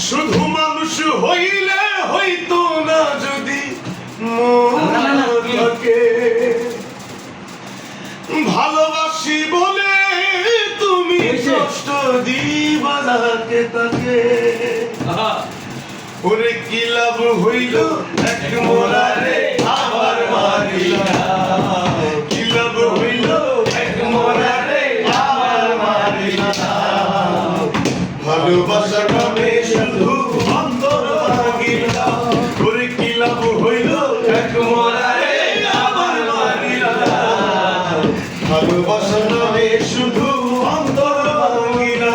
শুধু মানুষ হইলে হইতো না যদি মনকে ভালোবাসি বলে তুমি কষ্ট দিবা যাকে তাকে ওরে কি লাভ হইল এক মোরারে আবার মারিলা কি লাভ হইল এক মোরারে আবার মারিলা ভালোবাসা নামে শুধু অন্তর ভাঙিলা ওরে কি লাভ হইল এক মোরারে আবার মারিলা ভালোবাসা নামে শুধু অন্তর ভাঙিলা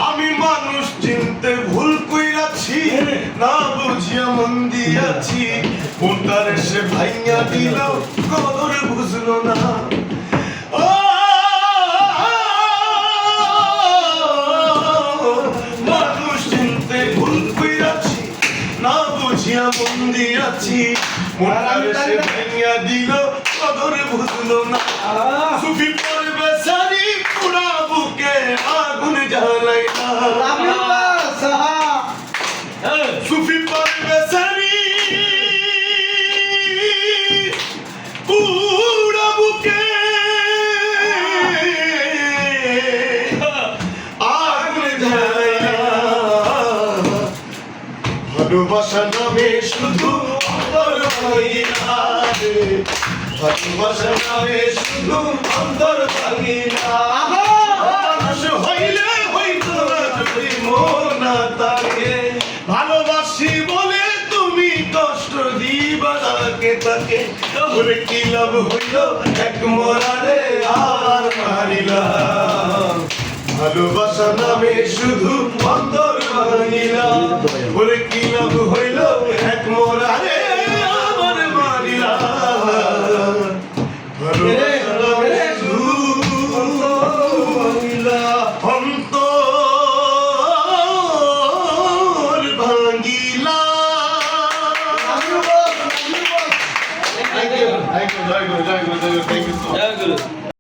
আমি মানুষ চিনতে ভুল কইরাছি না বুঝিয়া মন দিয়াছি কোনটার সে ভাইয়া দিল কদর বুঝলো না মানুষ চিনতে ভুল কইরাছি না বুঝিয়া মন দিয়াছি কোনটার সে ভাইয়া দিল কদর বুঝলো না সুফি পড়বে সারি পুরা বুকে আগুন জ্বালাইলা সুফি পড়বে সারি পুরা বুকে আগুন জ্বালাইলা ভালোবাসা নামে শুধু অন্তর ভাঙিলা ভালোবাসা নামে শুধু অন্তর ভাঙিলা মানুষ হইলে হইতো না যদি মন না থাকে ভালোবাসি বলে তুমি কষ্ট দিবা তাকে তাকে ওরে কি লাভ হইল এক মোরারে আবার মারিলা ভালোবাসা নামে শুধু অন্তর ভাঙিলা ওরে কি লাভ হইল